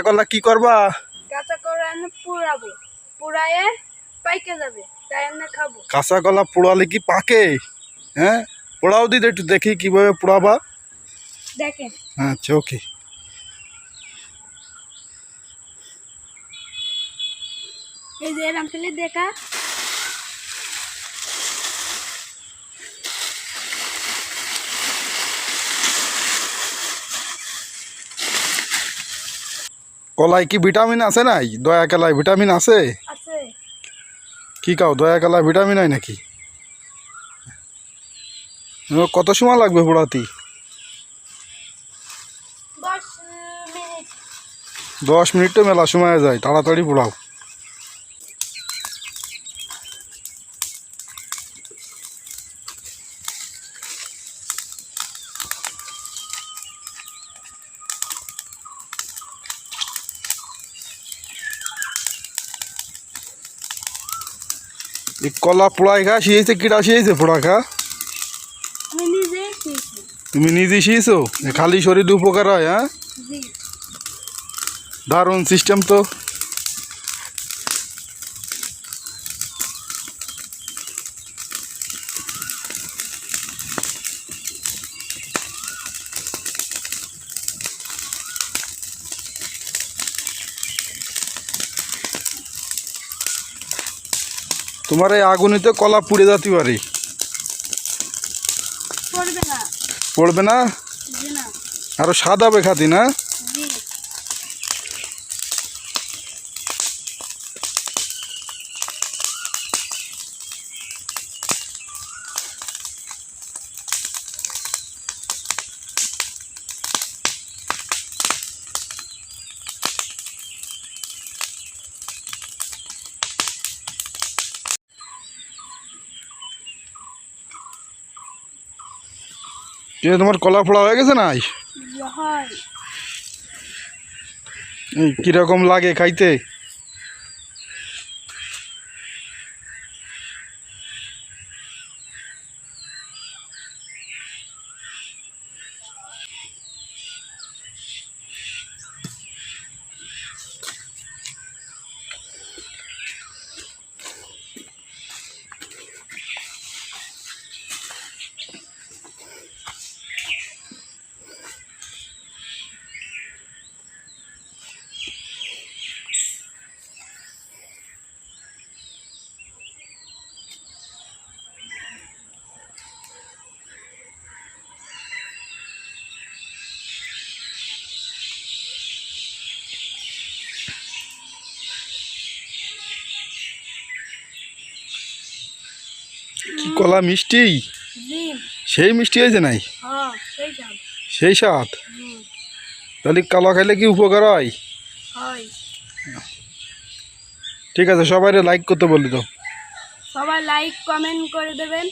কলা কি করবা? কাঁচা কলা এনে পুড়াবো, পুড়ায়ে পাইকে যাবে, তাই এনে খাবো। কাঁচা কলা পোড়ালে কি পাকে? হ্যাঁ, পোড়াও দিতে একটু দেখি কিভাবে পোড়াবা। দেখেন আচ্ছা, ওকে। এই যে এরম ফেলে দেখা। কলায় কি ভিটামিন আছে নাই? দয়া কলায় ভিটামিন আছে? আছে কি কাও দয়া কলায় ভিটামিন হয় নাকি? কত সময় লাগবে পোড়াতে? 10 মিনিট। 10 মিনিট তো মেলা সময় যায়, তাড়াতাড়ি পোড়াও। এই কলা পোড়াই খা শিখেছে? কিরা শিখেছে পোড়া খা? আমি নিজে শিখেছি। তুমি নিজে শিখেছো? খালি শরীরে উপকার হয়? হ্যাঁ, জি। দারুণ সিস্টেম তো। তোমার এই আগুনিতে কলা পুড়ে যেতে পারে। পড়বে না। পড়বে না? জি না। আরো স্বাদ হবে খাতি না? জি। তোমার কলা পোড়া হয়ে গেছে নাই? হয়। এই কিরকম লাগে খাইতে? কি কলা মিষ্টি! জি। সেই মিষ্টি হয়েছে নাই? হ্যাঁ, সেই সব। সেই স্বাদ? হুম। তাহলে কলা খাইলে কি উপকার হয়? হয়। ঠিক আছে, সবাই লাইক করতে বলে দাও। সবাই লাইক কমেন্ট করে দেবেন।